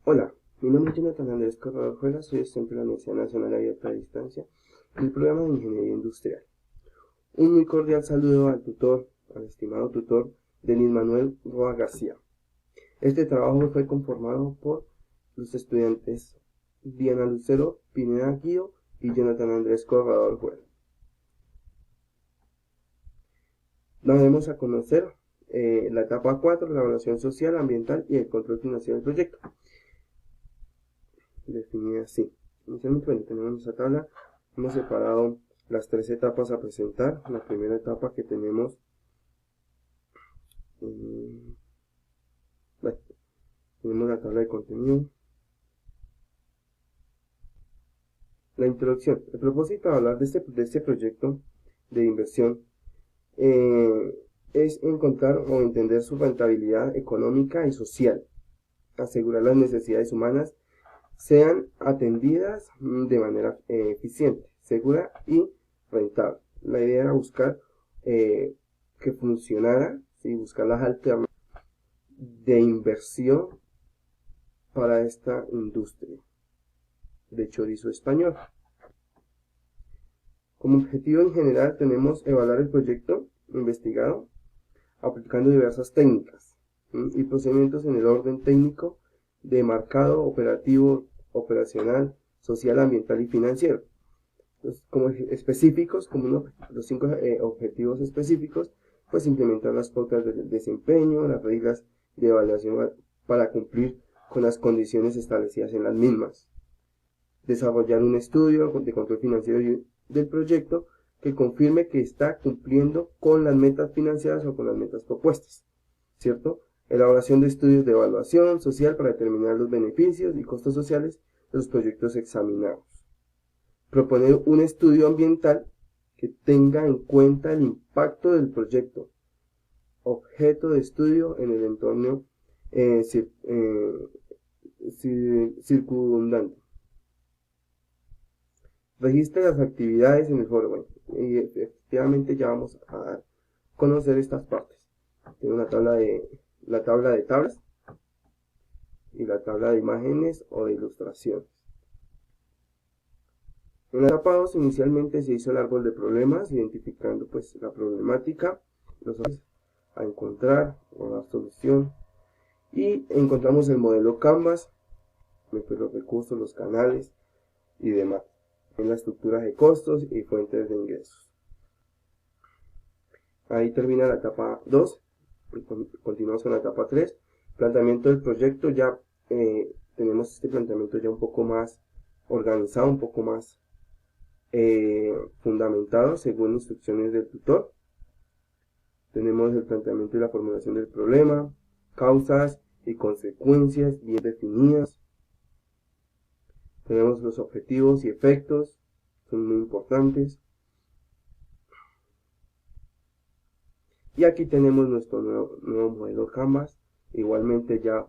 Hola, mi nombre es Jonathan Andrés Corredor Juela, soy estudiante de la Universidad Nacional Abierta a Distancia del programa de Ingeniería Industrial. Un muy cordial saludo al tutor, al estimado tutor Denis Manuel Roa García. Este trabajo fue conformado por los estudiantes Diana Lucero Pineda Guido y Jonathan Andrés Corredor Juela. Daremos a conocer la etapa 4, la evaluación social, ambiental y el control financiero del proyecto. Definida así. Inicialmente, bueno, tenemos nuestra tabla. Hemos separado las tres etapas a presentar. La primera etapa que tenemos, bueno, tenemos la tabla de contenido. La introducción. El propósito de hablar de este proyecto de inversión es encontrar o entender su rentabilidad económica y social, asegurar las necesidades humanas sean atendidas de manera eficiente, segura y rentable. La idea era buscar que funcionara, ¿sí? Buscar las alternativas de inversión para esta industria de chorizo español. Como objetivo en general tenemos evaluar el proyecto investigado aplicando diversas técnicas y procedimientos en el orden técnico de marcado, operativo, operacional, social, ambiental y financiero. Entonces, como específicos, como los 5 objetivos específicos, pues implementar las pautas de desempeño, las reglas de evaluación para cumplir con las condiciones establecidas en las mismas. Desarrollar un estudio de control financiero del proyecto que confirme que está cumpliendo con las metas financiadas o con las metas propuestas, ¿cierto? Elaboración de estudios de evaluación social para determinar los beneficios y costos sociales de los proyectos examinados. Proponer un estudio ambiental que tenga en cuenta el impacto del proyecto, objeto de estudio en el entorno circundante. Registra las actividades en el foro. Bueno, y efectivamente ya vamos a conocer estas partes. Tengo la tabla de tablas y la tabla de imágenes o de ilustraciones. En la etapa 2 inicialmente se hizo el árbol de problemas, identificando pues la problemática, los a encontrar o dar solución, y encontramos el modelo Canvas, los recursos, los canales y demás, en la estructura de costos y fuentes de ingresos. Ahí termina la etapa 2, continuamos con la etapa 3, planteamiento del proyecto. Ya tenemos este planteamiento ya un poco más organizado, un poco más fundamentado según instrucciones del tutor. Tenemos el planteamiento y la formulación del problema, causas y consecuencias bien definidas. Tenemos los objetivos y efectos, son muy importantes. Y aquí tenemos nuestro nuevo modelo Canvas, igualmente ya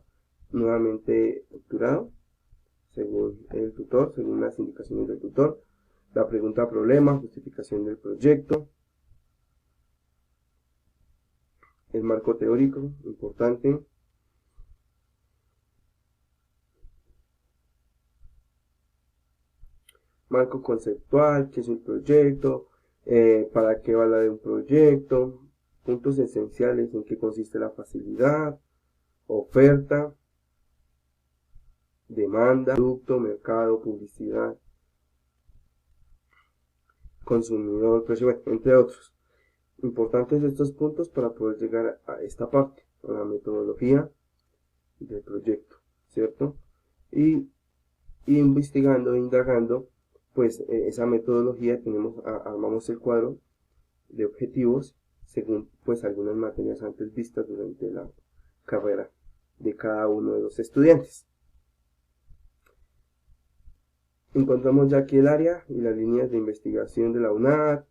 nuevamente estructurado según el tutor, según las indicaciones del tutor. La pregunta problema, justificación del proyecto, el marco teórico, importante, marco conceptual, qué es un proyecto, para qué va la de un proyecto, puntos esenciales, en qué consiste la facilidad, oferta, demanda, producto, mercado, publicidad, consumidor, precio, entre otros. Importantes estos puntos para poder llegar a esta parte, a la metodología del proyecto, ¿cierto? Y investigando, indagando, pues esa metodología armamos el cuadro de objetivos según pues algunas materias antes vistas durante la carrera de cada uno de los estudiantes. Encontramos ya aquí el área y las líneas de investigación de la UNAD,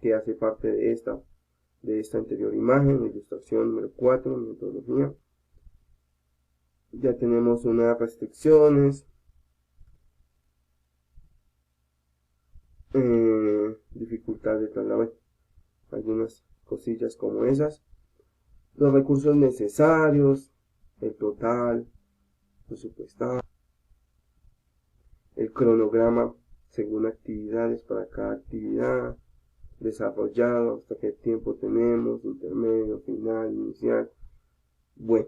que hace parte de esta anterior imagen, ilustración número 4, metodología. Ya tenemos unas restricciones, dificultad de traslado, algunas cosillas como esas, los recursos necesarios, el total, presupuestado, el cronograma según actividades para cada actividad, desarrollado, hasta qué tiempo tenemos, intermedio, final, inicial. Bueno,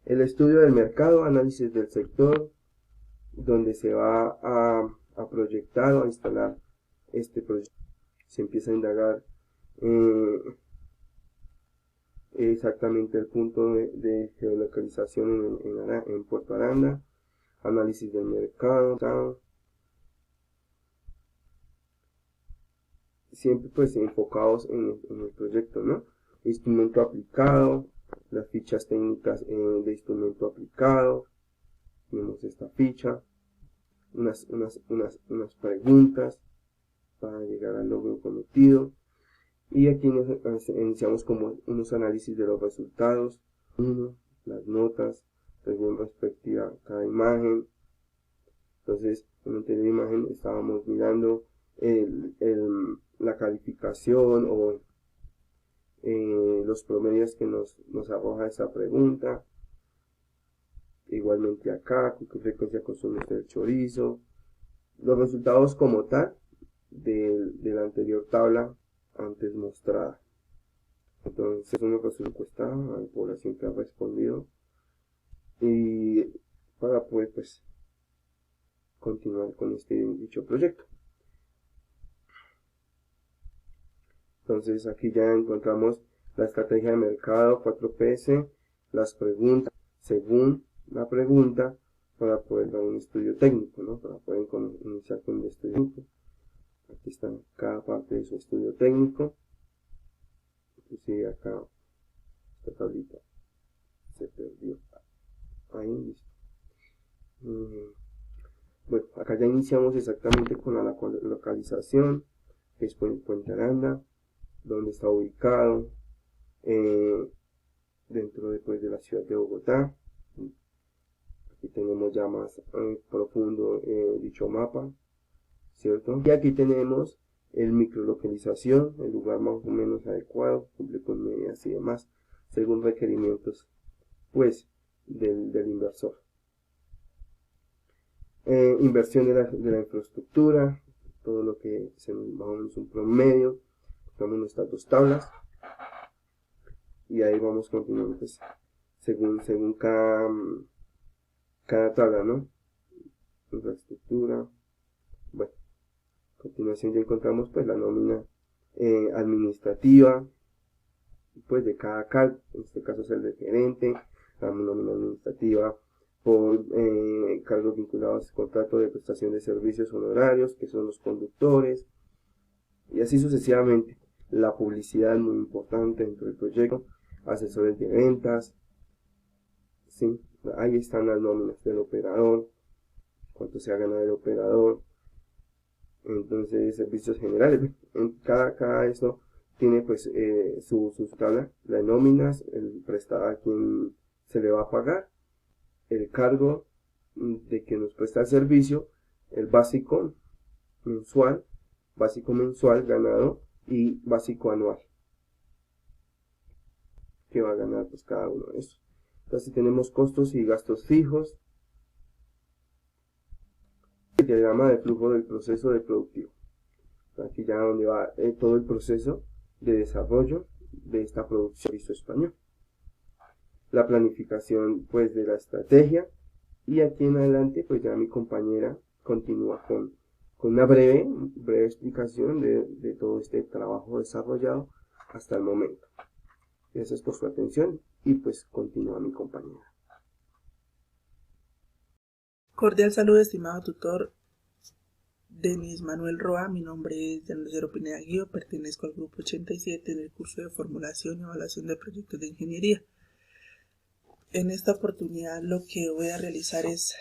el estudio del mercado, análisis del sector, donde se va a proyectar o a instalar este proyecto. Se empieza a indagar exactamente el punto de geolocalización en Puerto Aranda, análisis del mercado, siempre pues enfocados en el proyecto, ¿no? Instrumento aplicado, las fichas técnicas de instrumento aplicado, tenemos esta ficha, unas preguntas para llegar al logro cometido, y aquí iniciamos como unos análisis de los resultados, las notas, según respectiva a cada imagen. Entonces, en la anterior imagen estábamos mirando la calificación o los promedios que nos arroja esa pregunta. Igualmente acá, con qué frecuencia consume usted el chorizo. Los resultados como tal de la anterior tabla antes mostrada. Entonces, uno que se encuesta a la población que ha respondido y para poder pues continuar con dicho proyecto. Entonces aquí ya encontramos la estrategia de mercado 4PS, las preguntas según la pregunta para poder dar un estudio técnico, ¿no? Para poder iniciar con el estudio técnico. Aquí está cada parte de su estudio técnico. Inclusive acá esta tablita se perdió. Ahí listo. Bueno, acá ya iniciamos exactamente con la localización, que es Puente Aranda, donde está ubicado, dentro de la ciudad de Bogotá. Aquí tenemos ya más profundo dicho mapa, ¿cierto? Y aquí tenemos el microlocalización, el lugar más o menos adecuado, cumple con medidas y demás, según requerimientos, pues, del inversor. Inversión de la infraestructura, todo lo que se nos va a un promedio, tomamos nuestras dos tablas y ahí vamos continuando pues, según cada tabla, ¿no? Infraestructura. Bueno, a continuación ya encontramos pues la nómina administrativa pues de cada cargo, en este caso es el del gerente, la nómina administrativa por cargos vinculados al contrato de prestación de servicios honorarios, que son los conductores, y así sucesivamente. La publicidad es muy importante dentro del proyecto, asesores de ventas, ¿sí? Ahí están las nóminas del operador, cuánto se ha ganado el operador, entonces servicios generales, en cada esto tiene pues su tabla, las nóminas, el prestado a quien se le va a pagar, el cargo de que nos presta el servicio, el básico mensual ganado y básico anual que va a ganar pues cada uno de estos. Entonces tenemos costos y gastos fijos, el diagrama de flujo del proceso de productivo, aquí ya donde va todo el proceso de desarrollo de esta producción de chorizo español, la planificación pues de la estrategia, y aquí en adelante pues ya mi compañera continúa con una breve explicación de todo este trabajo desarrollado hasta el momento. Gracias por su atención y pues continúa mi compañera. Cordial saludo, estimado tutor Denis Manuel Roa. Mi nombre es Yanocero Pineda Guío, pertenezco al grupo 87 en el curso de formulación y evaluación de proyectos de ingeniería. En esta oportunidad lo que voy a realizar es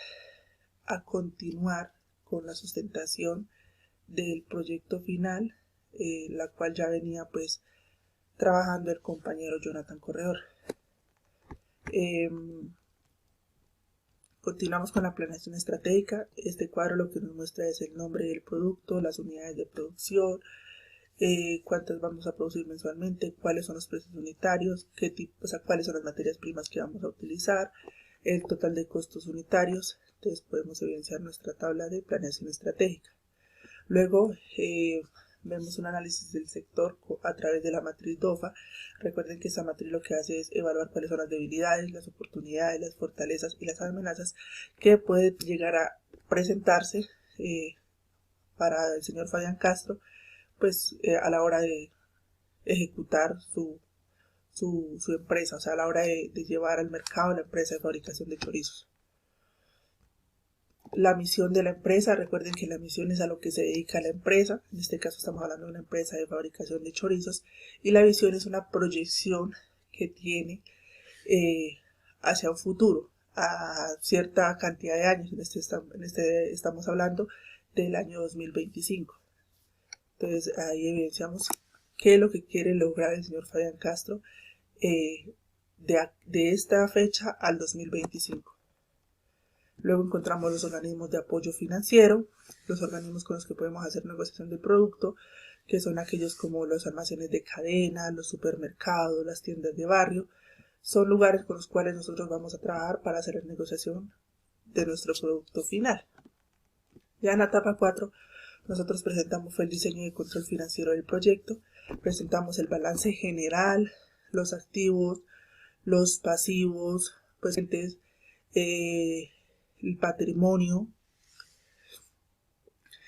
a continuar con la sustentación del proyecto final, la cual ya venía pues trabajando el compañero Jonathan Corredor. Continuamos con la planeación estratégica. Este cuadro lo que nos muestra es el nombre del producto, las unidades de producción, cuántas vamos a producir mensualmente, cuáles son los precios unitarios, cuáles son las materias primas que vamos a utilizar, el total de costos unitarios. Entonces podemos evidenciar nuestra tabla de planeación estratégica. Luego vemos un análisis del sector a través de la matriz DOFA. Recuerden que esta matriz lo que hace es evaluar cuáles son las debilidades, las oportunidades, las fortalezas y las amenazas que pueden llegar a presentarse para el señor Fabián Castro, pues a la hora de ejecutar su empresa, o sea, a la hora de llevar al mercado la empresa de fabricación de chorizos. La misión de la empresa, recuerden que la misión es a lo que se dedica la empresa, en este caso estamos hablando de una empresa de fabricación de chorizos, y la visión es una proyección que tiene hacia un futuro, a cierta cantidad de años, estamos hablando del año 2025. Entonces ahí evidenciamos qué es lo que quiere lograr el señor Fabián Castro de esta fecha al 2025. Luego encontramos los organismos de apoyo financiero, los organismos con los que podemos hacer negociación de producto, que son aquellos como los almacenes de cadena, los supermercados, las tiendas de barrio. Son lugares con los cuales nosotros vamos a trabajar para hacer la negociación de nuestro producto final. Ya en la etapa 4, nosotros presentamos el diseño y control financiero del proyecto, presentamos el balance general, los activos, los pasivos, pues el patrimonio,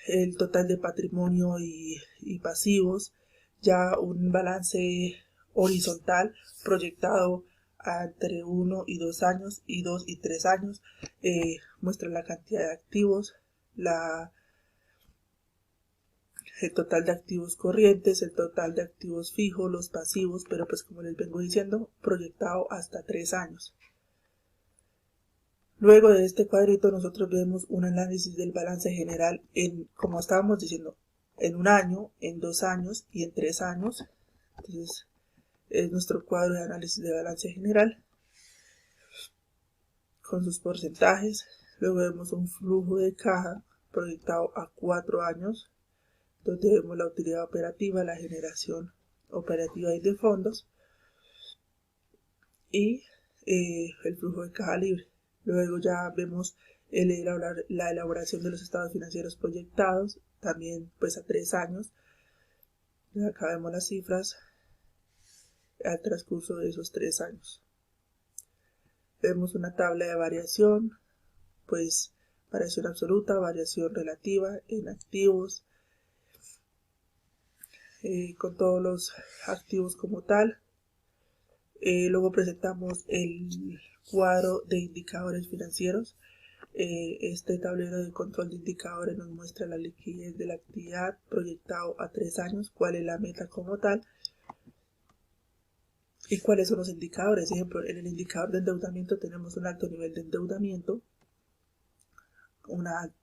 el total de patrimonio y pasivos, ya un balance horizontal proyectado entre 1 y 2 años y 2 y 3 años, muestra la cantidad de activos, el total de activos corrientes, el total de activos fijos, los pasivos, pero pues como les vengo diciendo, proyectado hasta 3 años. Luego de este cuadrito nosotros vemos un análisis del balance general como estábamos diciendo, en 1 año, en 2 años y en 3 años. Entonces es nuestro cuadro de análisis de balance general con sus porcentajes. Luego vemos un flujo de caja proyectado a 4 años, donde vemos la utilidad operativa, la generación operativa y de fondos y el flujo de caja libre. Luego ya vemos la elaboración de los estados financieros proyectados, también pues a 3 años. Y acá vemos las cifras al transcurso de esos 3 años. Vemos una tabla de variación, pues variación absoluta, variación relativa en activos, con todos los activos como tal. Luego presentamos el cuadro de indicadores financieros. Este tablero de control de indicadores nos muestra la liquidez de la actividad proyectado a 3 años, cuál es la meta como tal y cuáles son los indicadores. Por ejemplo, en el indicador de endeudamiento tenemos un alto nivel de endeudamiento, una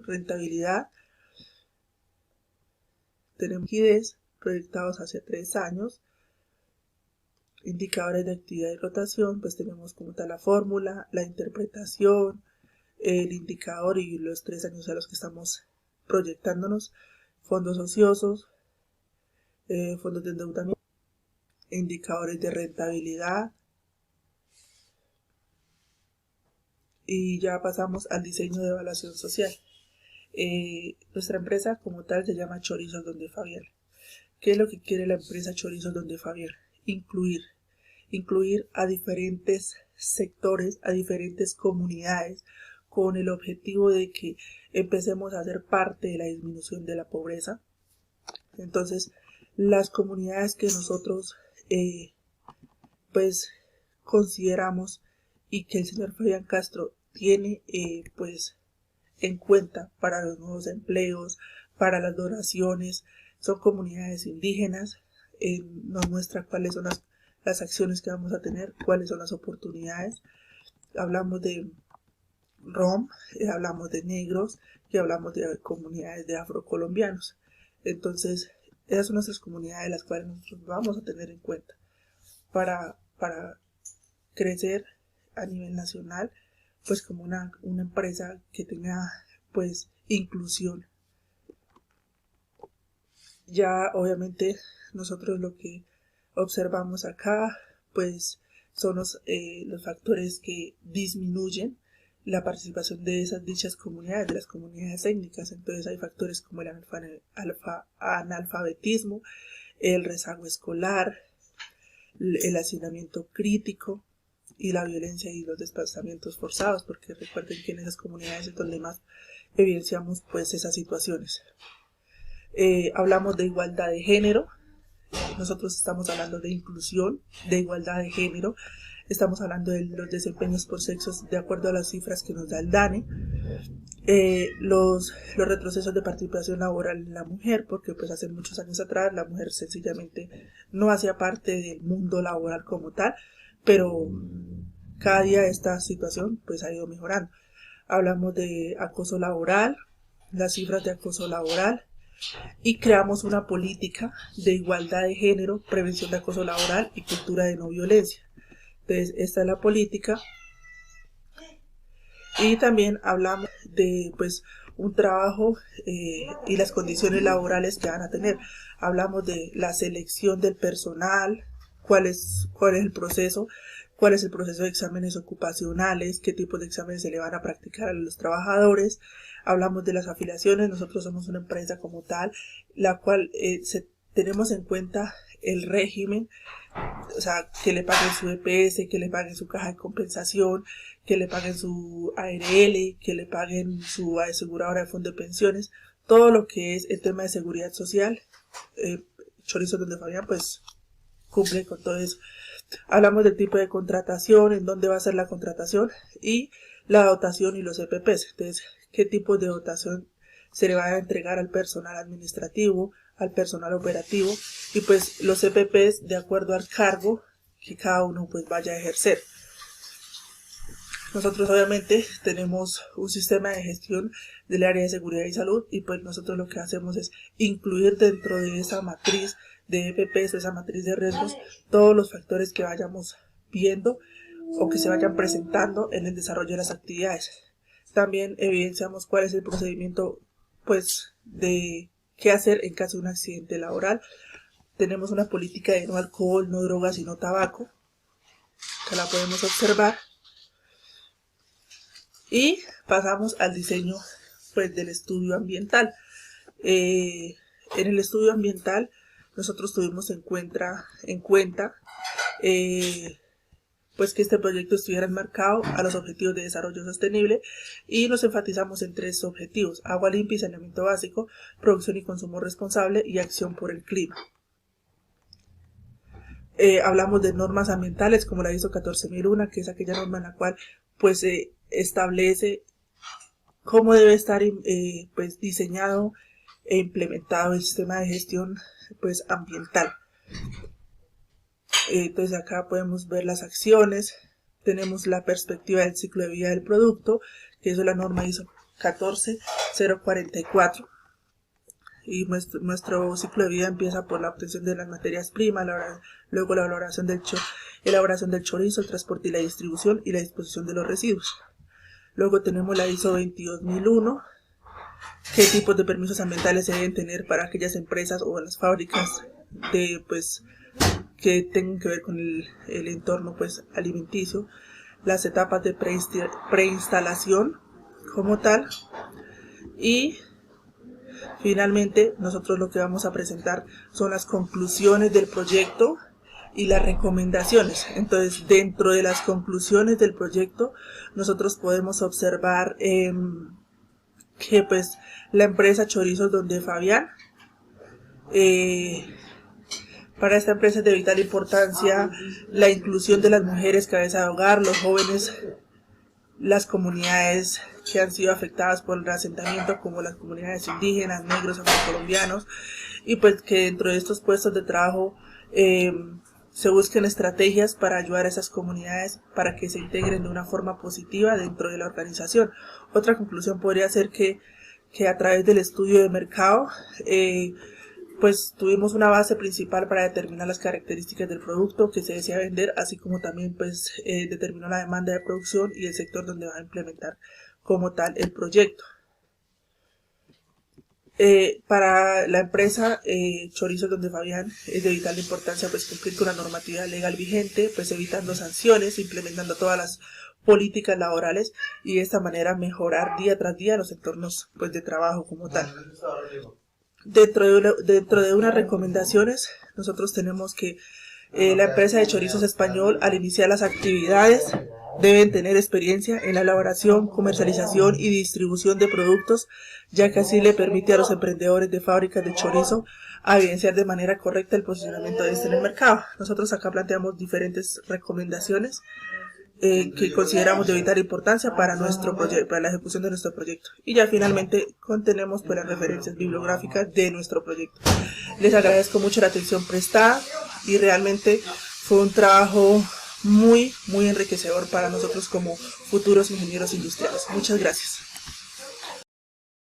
rentabilidad, tenemos liquidez proyectados hacia 3 años, indicadores de actividad y rotación, pues tenemos como tal la fórmula, la interpretación, el indicador y los 3 años a los que estamos proyectándonos, fondos ociosos, fondos de endeudamiento, indicadores de rentabilidad, y ya pasamos al diseño de evaluación social. Nuestra empresa como tal se llama Chorizos Donde Fabián. ¿Qué es lo que quiere la empresa Chorizos Donde Fabián? Incluir a diferentes sectores, a diferentes comunidades, con el objetivo de que empecemos a ser parte de la disminución de la pobreza. Entonces, las comunidades que nosotros pues consideramos y que el señor Fabián Castro tiene pues en cuenta para los nuevos empleos, para las donaciones, son comunidades indígenas. Nos muestra cuáles son las acciones que vamos a tener, cuáles son las oportunidades. Hablamos de rom, hablamos de negros y hablamos de comunidades de afrocolombianos. Entonces, esas son nuestras comunidades las cuales nosotros vamos a tener en cuenta para crecer a nivel nacional, pues como una empresa que tenga pues inclusión. Ya obviamente nosotros lo que observamos acá, pues son los factores que disminuyen la participación de esas dichas comunidades, de las comunidades étnicas. Entonces hay factores como el analfabetismo, el rezago escolar, el hacinamiento crítico y la violencia y los desplazamientos forzados, porque recuerden que en esas comunidades es donde más evidenciamos pues esas situaciones. Hablamos de igualdad de género, nosotros estamos hablando de inclusión, de igualdad de género, estamos hablando de los desempeños por sexos de acuerdo a las cifras que nos da el DANE, los retrocesos de participación laboral en la mujer, porque pues hace muchos años atrás la mujer sencillamente no hacía parte del mundo laboral como tal, pero cada día esta situación pues ha ido mejorando. Hablamos de acoso laboral, las cifras de acoso laboral, y creamos una política de igualdad de género, prevención de acoso laboral y cultura de no violencia. Entonces, esta es la política. Y también hablamos de pues un trabajo y las condiciones laborales que van a tener. Hablamos de la selección del personal, cuál es el proceso de exámenes ocupacionales, qué tipo de exámenes se le van a practicar a los trabajadores. Hablamos de las afiliaciones, nosotros somos una empresa como tal, la cual tenemos en cuenta el régimen, o sea, que le paguen su EPS, que le paguen su caja de compensación, que le paguen su ARL, que le paguen su aseguradora de fondo de pensiones, todo lo que es el tema de seguridad social. Chorizo donde Fabián pues cumple con todo eso. Hablamos del tipo de contratación, en dónde va a ser la contratación y la dotación y los EPPs. Entonces, qué tipo de dotación se le va a entregar al personal administrativo, al personal operativo y pues los EPPs de acuerdo al cargo que cada uno pues vaya a ejercer. Nosotros obviamente tenemos un sistema de gestión del área de seguridad y salud y pues nosotros lo que hacemos es incluir dentro de esa matriz de EPPs, esa matriz de riesgos, todos los factores que vayamos viendo o que se vayan presentando en el desarrollo de las actividades. También evidenciamos cuál es el procedimiento pues de qué hacer en caso de un accidente laboral. Tenemos una política de no alcohol, no drogas y no tabaco, que la podemos observar. Y pasamos al diseño pues del estudio ambiental. En el estudio ambiental nosotros tuvimos en cuenta pues que este proyecto estuviera enmarcado a los objetivos de desarrollo sostenible y nos enfatizamos en 3 objetivos: agua limpia y saneamiento básico, producción y consumo responsable y acción por el clima. Hablamos de normas ambientales como la ISO 14001, que es aquella norma en la cual pues establece cómo debe estar pues diseñado e implementado el sistema de gestión pues ambiental. Entonces acá podemos ver las acciones, tenemos la perspectiva del ciclo de vida del producto, que es la norma ISO 14044. Y nuestro ciclo de vida empieza por la obtención de las materias primas, luego la elaboración del chorizo, el transporte y la distribución y la disposición de los residuos. Luego tenemos la ISO 22001, qué tipos de permisos ambientales se deben tener para aquellas empresas o las fábricas que tengan que ver con el entorno pues alimenticio, las etapas de preinstalación como tal, y finalmente nosotros lo que vamos a presentar son las conclusiones del proyecto y las recomendaciones. Entonces, dentro de las conclusiones del proyecto nosotros podemos observar que pues la empresa Chorizos Donde Fabián, para esta empresa es de vital importancia la inclusión de las mujeres cabeza de hogar, los jóvenes, las comunidades que han sido afectadas por el reasentamiento, como las comunidades indígenas, negros, afrocolombianos, y pues que dentro de estos puestos de trabajo se busquen estrategias para ayudar a esas comunidades para que se integren de una forma positiva dentro de la organización. Otra conclusión podría ser que a través del estudio de mercado pues tuvimos una base principal para determinar las características del producto que se desea vender, así como también pues determinó la demanda de producción y el sector donde va a implementar como tal el proyecto. Para la empresa Chorizos Donde Fabián es de vital importancia pues cumplir con la normativa legal vigente, pues evitando sanciones, implementando todas las políticas laborales y de esta manera mejorar día tras día los entornos pues de trabajo como tal. Dentro de unas recomendaciones nosotros tenemos que la empresa de Chorizos Español, al iniciar las actividades, deben tener experiencia en la elaboración, comercialización y distribución de productos, ya que así le permite a los emprendedores de fábricas de chorizo a evidenciar de manera correcta el posicionamiento de este en el mercado. Nosotros acá planteamos diferentes recomendaciones que consideramos de vital importancia para nuestro proyecto, para la ejecución de nuestro proyecto. Y ya finalmente contenemos pues las referencias bibliográficas de nuestro proyecto. Les agradezco mucho la atención prestada y realmente fue un trabajo muy enriquecedor para nosotros como futuros ingenieros industriales. Muchas gracias.